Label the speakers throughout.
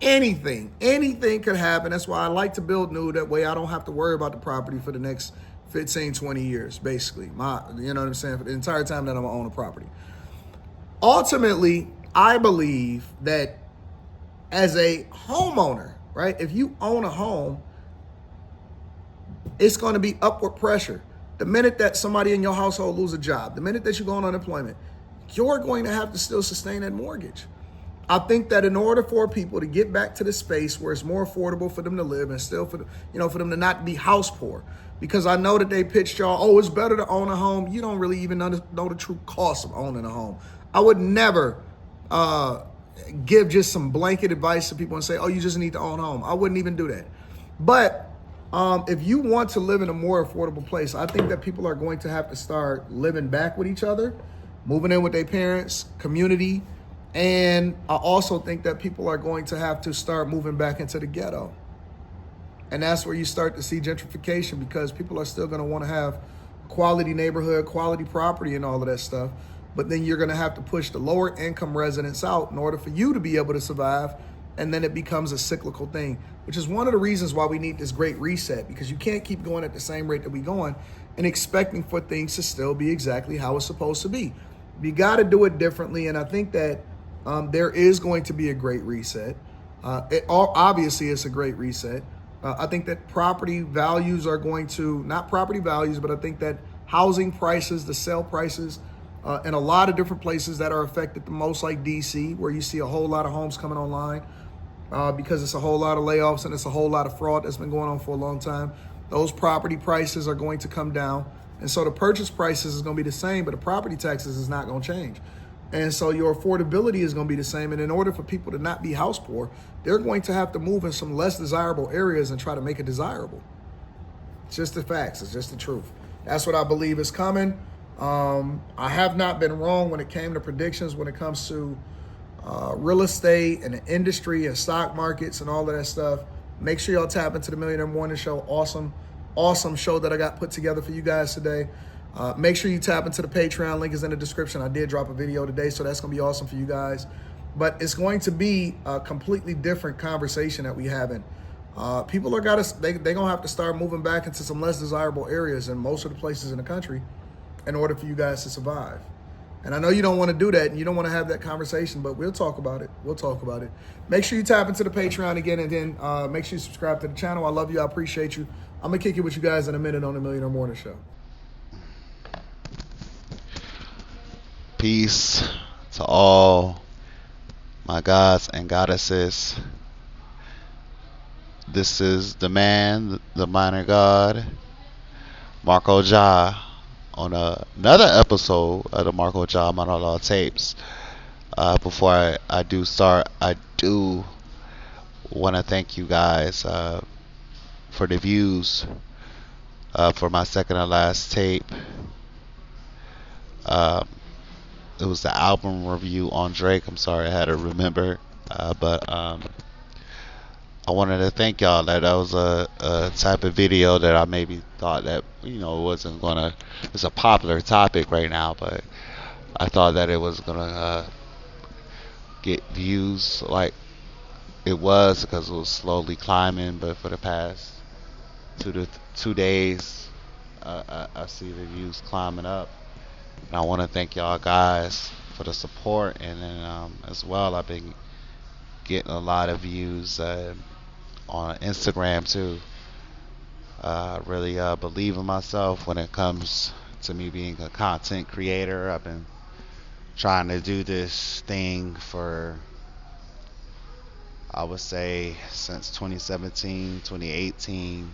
Speaker 1: anything could happen. That's why I like to build new. That way I don't have to worry about the property for the next 15, 20 years, basically. You know what I'm saying? For the entire time that I'm gonna own a property. Ultimately, I believe that as a homeowner, right? If you own a home, it's going to be upward pressure. The minute that somebody in your household loses a job, the minute that you go on unemployment, you're going to have to still sustain that mortgage. I think that in order for people to get back to the space where it's more affordable for them to live and still for for them to not be house poor, because I know that they pitched y'all, oh, it's better to own a home. You don't really even know the true cost of owning a home. I would never give just some blanket advice to people and say, oh, you just need to own a home. I wouldn't even do that. But if you want to live in a more affordable place, I think that people are going to have to start living back with each other, moving in with their parents, community. And I also think that people are going to have to start moving back into the ghetto. And that's where you start to see gentrification, because people are still going to want to have quality neighborhood, quality property and all of that stuff. But then you're going to have to push the lower income residents out in order for you to be able to survive. And then it becomes a cyclical thing, which is one of the reasons why we need this great reset, because you can't keep going at the same rate that we're going and expecting for things to still be exactly how it's supposed to be. You got to do it differently. And I think that there is going to be a great reset. Obviously, it's a great reset. I think that property values are going to, not property values, but I think that housing prices, the sale prices, in a lot of different places that are affected the most, like DC, where you see a whole lot of homes coming online because it's a whole lot of layoffs and it's a whole lot of fraud that's been going on for a long time. Those property prices are going to come down. And so the purchase prices is going to be the same, but the property taxes is not going to change. And so your affordability is going to be the same. And in order for people to not be house poor, they're going to have to move in some less desirable areas and try to make it desirable. It's just the facts. It's just the truth. That's what I believe is coming. I have not been wrong when it came to predictions, when it comes to real estate and the industry and stock markets and all of that stuff. Make sure y'all tap into the Millionaire Morning Show. Awesome show that I got put together for you guys today. Make sure you tap into the Patreon. Link is in the description. I did drop a video today, so that's going to be awesome for you guys. But it's going to be a completely different conversation that we having. People are they're going to have to start moving back into some less desirable areas in most of the places in the country in order for you guys to survive. And I know you don't want to do that and you don't want to have that conversation, but we'll talk about it. Make sure you tap into the Patreon again, and then make sure you subscribe to the channel. I love you. I appreciate you. I'm going to kick it with you guys in a minute on the Millionaire Morning Show.
Speaker 2: Peace to all my gods and goddesses. This is the man, the minor god, MarcoJah, on another episode of the MarcoJah Monologue Tapes. Before I do start, I do want to thank you guys for the views for my second to last tape. It was the album review on Drake. I'm sorry I had to remember. But I wanted to thank y'all. That was a type of video that I maybe thought that, wasn't going to... It's a popular topic right now, but I thought that it was going to get views like it was, because it was slowly climbing. But for the past 2 days, I see the views climbing up. And I want to thank y'all guys for the support, and then as well, I've been getting a lot of views on Instagram too. Really believe in myself when it comes to me being a content creator. I've been trying to do this thing for, I would say, since 2017, 2018,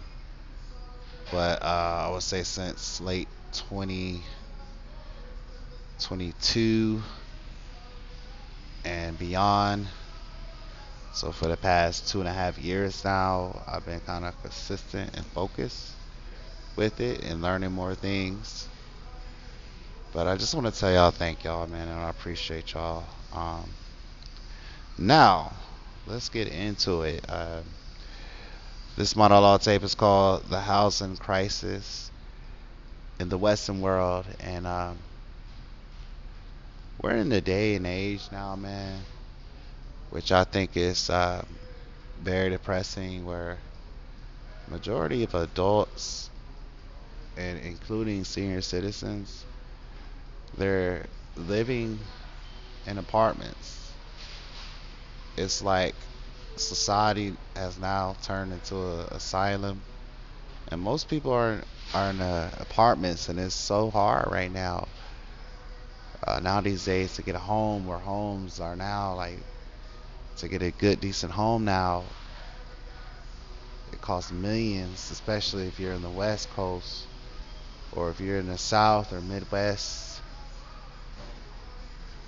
Speaker 2: but I would say since late 2022 and beyond. So for the past 2.5 years now, I've been kind of consistent and focused with it and learning more things. But I just want to tell y'all thank y'all, man, and I appreciate y'all. Now let's get into it. This monologue tape is called "The Housing Crisis in the Western World," and we're in the day and age now, man, which I think is very depressing, where majority of adults and including senior citizens, they're living in apartments. It's like society has now turned into an asylum, and most people are in apartments, and it's so hard right now. Now these days to get a home, where homes are now like, to get a good decent home now, it costs millions, especially if you're in the West Coast or if you're in the South or Midwest,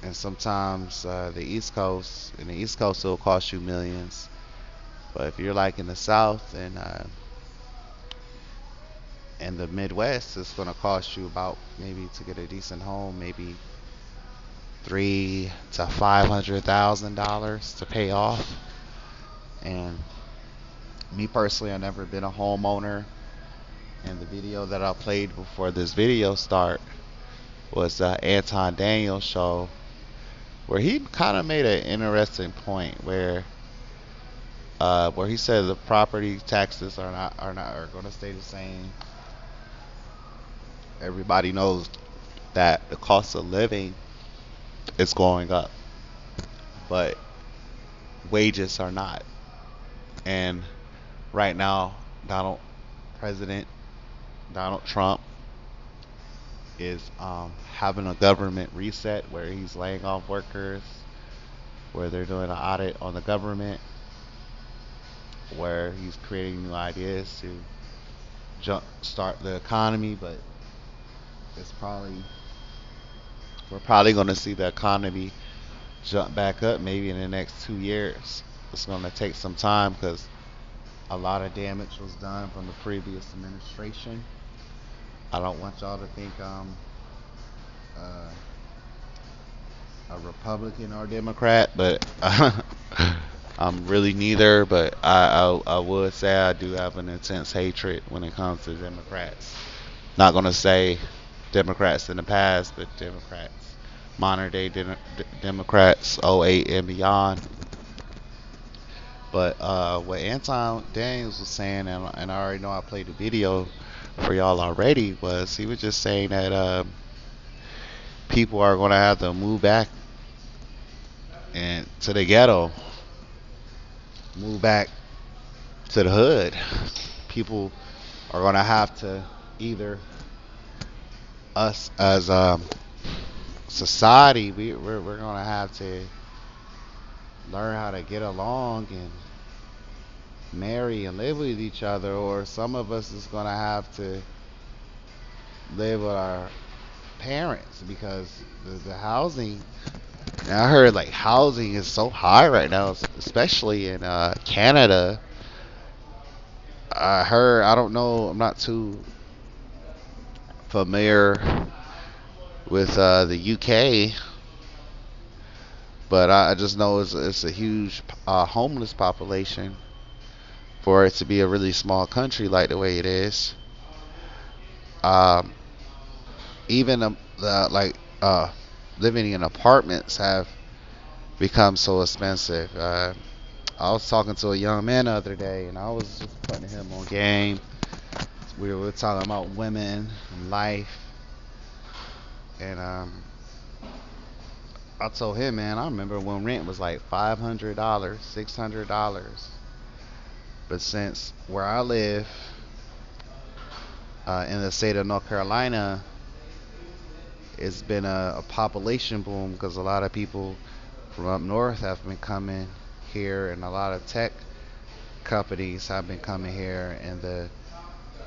Speaker 2: and sometimes the East Coast. In the East Coast, it'll cost you millions, but if you're like in the South and the Midwest, it's gonna cost you about, maybe to get a decent home, maybe $300,000 to $500,000 to pay off. And me personally, I've never been a homeowner. And the video that I played before this video start was Anton Daniels show, where he kind of made an interesting point, where he said the property taxes are going to stay the same. Everybody knows that the cost of living is going up, but wages are not. And right now, President Donald Trump is having a government reset, where he's laying off workers, where they're doing an audit on the government, where he's creating new ideas to jump start the economy. But it's probably we're probably going to see the economy jump back up maybe in the next 2 years. It's going to take some time because a lot of damage was done from the previous administration. I don't want y'all to think uh, a Republican or Democrat, but I'm really neither. But I would say I do have an intense hatred when it comes to Democrats. Not gonna say Democrats in the past, but Democrats, modern day Democrats, '08 and beyond. But what Anton Daniels was saying, and I already know I played the video for y'all already, was he was just saying that people are gonna have to move back and to the ghetto, move back to the hood. People are gonna have to, either us as society, we're gonna have to learn how to get along and marry and live with each other, or some of us is gonna have to live with our parents, because the housing. And I heard like housing is so high right now, especially in Canada. I don't know, I'm not too familiar with the UK, but I just know it's a huge homeless population for it to be a really small country like the way it is. Um, even like living in apartments have become so expensive. I was talking to a young man the other day, and I was just putting him on game. We were talking about women and life, and I told him, man, I remember when rent was like $500, $600, but since where I live in the state of North Carolina, it's been a population boom, because a lot of people from up north have been coming here, and a lot of tech companies have been coming here, and the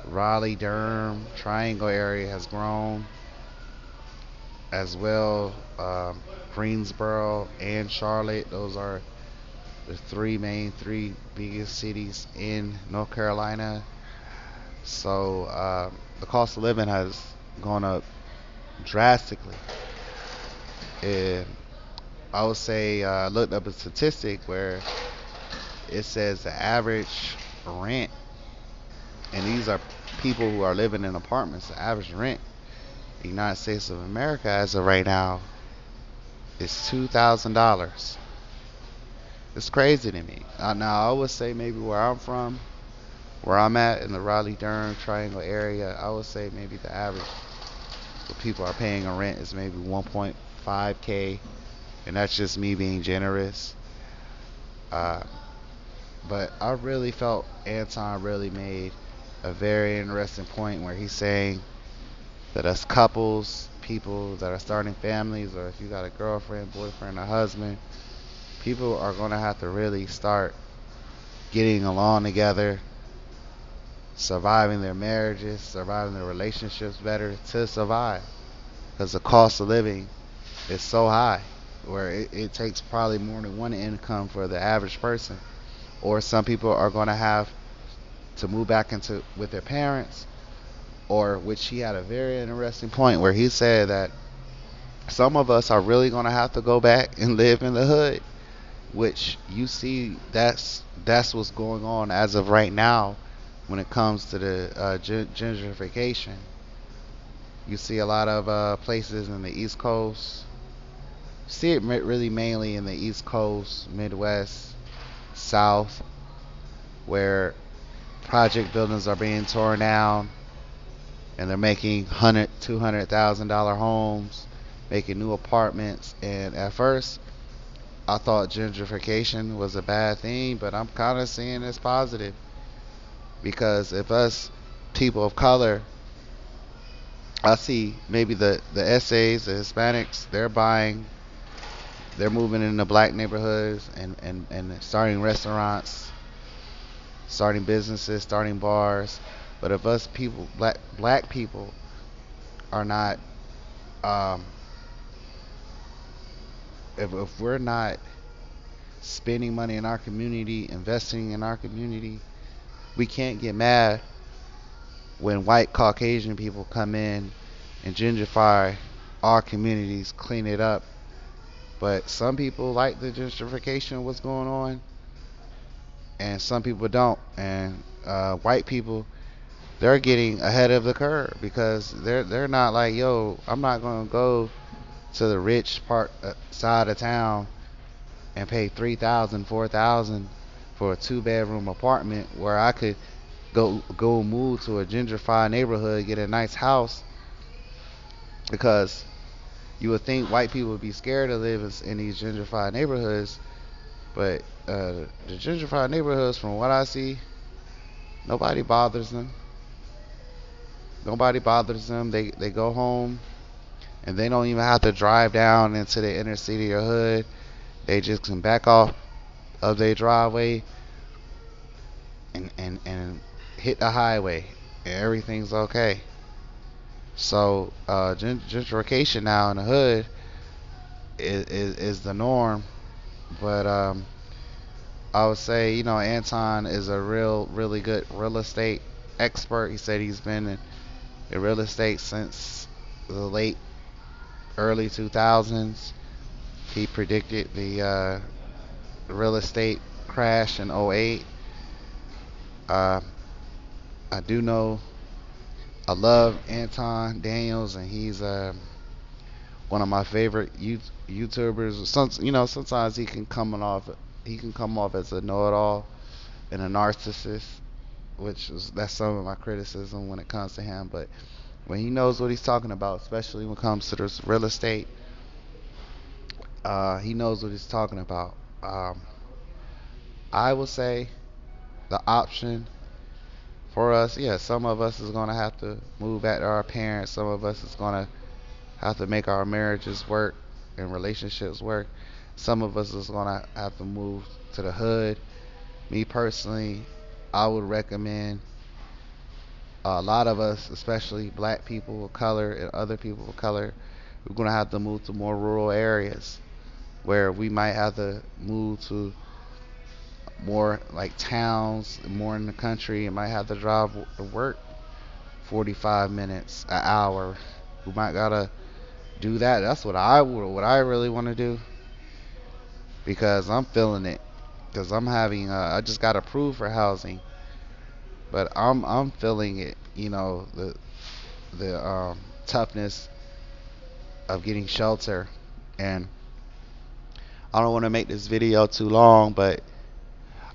Speaker 2: Raleigh, Durham, Triangle area has grown as well. Greensboro and Charlotte, those are the three biggest cities in North Carolina. So the cost of living has gone up drastically. And I would say I looked up a statistic where it says the average rent, and these are people who are living in apartments, the average rent in the United States of America as of right now is $2,000. It's crazy to me. Now I would say maybe where I'm at in the Raleigh-Durham Triangle area, I would say maybe the average what people are paying a rent is maybe 1.5K, and that's just me being generous. Uh, but I really felt Anton really made a very interesting point where he's saying that as couples, people that are starting families, or if you got a girlfriend, boyfriend, or husband, people are going to have to really start getting along together, surviving their marriages, surviving their relationships better to survive. Because the cost of living is so high, where it takes probably more than one income for the average person. Or some people are going to have to move back into with their parents, or which he had a very interesting point where he said that some of us are really going to have to go back and live in the hood, which you see that's what's going on as of right now when it comes to the gentrification. You see a lot of places in the East Coast. See it really mainly in the East Coast, Midwest, South, where project buildings are being torn down and they're making $200,000 homes, making new apartments. And at first, I thought gentrification was a bad thing, but I'm kind of seeing it's positive because if us people of color, I see maybe the essays, the Hispanics, they're moving into black neighborhoods and starting restaurants, starting businesses, starting bars. But if us people, black people, are not, um, if we're not spending money in our community, investing in our community, we can't get mad when white Caucasian people come in and gentrify our communities, clean it up. But some people like the gentrification, what's going on, and some people don't. And white people, they're getting ahead of the curve because they're not like, yo, I'm not gonna go to the rich part side of town and pay 3,000, 4,000 for a 2 bedroom apartment where I could go move to a gentrified neighborhood, get a nice house, because you would think white people would be scared to live in these gentrified neighborhoods, but the gentrified neighborhoods, from what I see, nobody bothers them. Nobody bothers them. They go home and they don't even have to drive down into the inner city or hood. They just can back off of their driveway and hit the highway and everything's okay. So gentrification now in the hood is the norm. But I would say, Anton is a really good real estate expert. He said he's been in real estate since the late early 2000s. He predicted the real estate crash in '08. Uh, I do know I love Anton Daniels, and he's one of my favorite YouTubers. Sometimes he can come off as a know-it-all and a narcissist, that's some of my criticism when it comes to him. But when he knows what he's talking about, especially when it comes to this real estate, he knows what he's talking about. I would say the option for us, yeah, some of us is gonna have to move back to our parents. Some of us is gonna have to make our marriages work and relationships work. Some of us is gonna have to move to the hood. Me personally, I would recommend a lot of us, especially black people of color and other people of color, we're gonna have to move to more rural areas where we might have to move to more like towns, more in the country, and might have to drive to work 45 minutes, an hour. We might gotta do that. That's what I really want to do, because I'm feeling it. Because I'm having, I just got approved for housing, but I'm feeling it. The toughness of getting shelter, and I don't want to make this video too long, but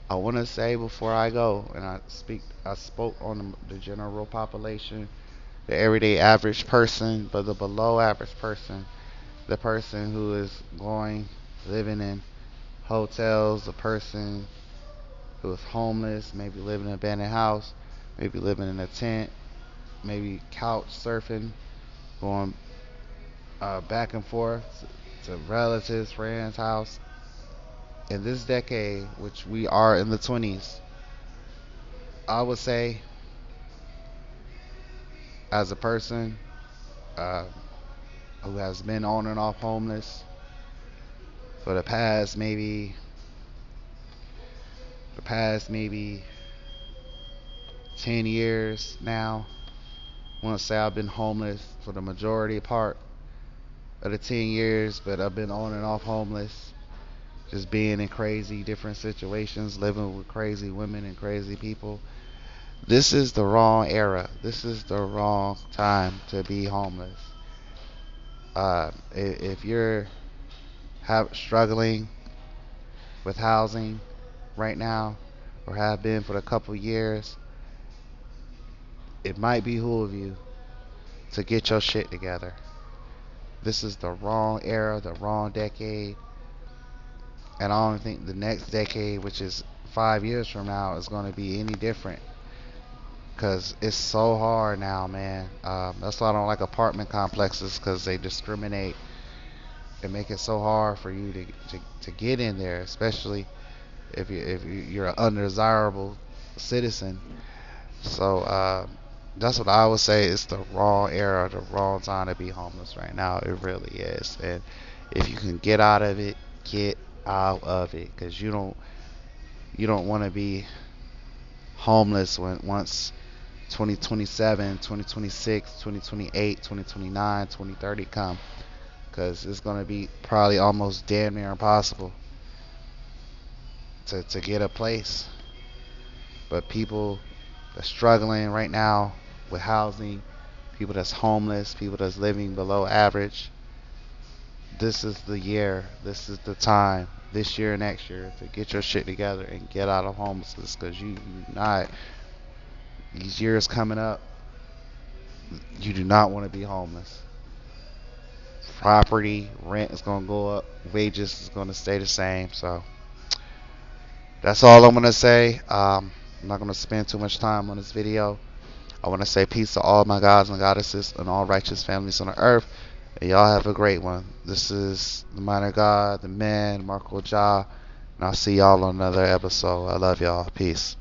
Speaker 2: I want to say before I go, and I spoke on the general population, the everyday average person, but the below average person, the person who is living in hotels, the person who is homeless, maybe living in an abandoned house, maybe living in a tent, maybe couch surfing, going back and forth to relatives, friends' house. In this decade, which we are in the 20s, I would say, as a person uh, who has been on and off homeless for the past maybe 10 years now. I want to say I've been homeless for the majority part of the 10 years, but I've been on and off homeless, just being in crazy different situations, living with crazy women and crazy people. This is the wrong era. This is the wrong time to be homeless. If you're struggling with housing right now, or have been for a couple years, it might behoove you to get your shit together. This is the wrong era, the wrong decade, and I don't think the next decade, which is 5 years from now, is going to be any different. Cause it's so hard now, man. That's why I don't like apartment complexes, cause they discriminate and make it so hard for you to get in there, especially if you're an undesirable citizen. So that's what I would say. It's the wrong era, the wrong time to be homeless right now. It really is. And if you can get out of it, get out of it, because you don't want to be homeless when once 2027, 2026, 2028, 2029, 2030 come, because it's going to be probably almost damn near impossible to get a place. But people that's struggling right now with housing, people that's homeless, people that's living below average, this is the year, this is the time, this year, next year, to get your shit together and get out of homelessness, because you not, these years coming up, you do not want to be homeless. Property rent is going to go up, wages is going to stay the same. So that's all I'm going to say. I'm not going to spend too much time on this video. I want to say peace to all my gods and goddesses and all righteous families on the earth. And y'all have a great one. This is the minor god, the man, MarcoJah. And I'll see y'all on another episode. I love y'all. Peace.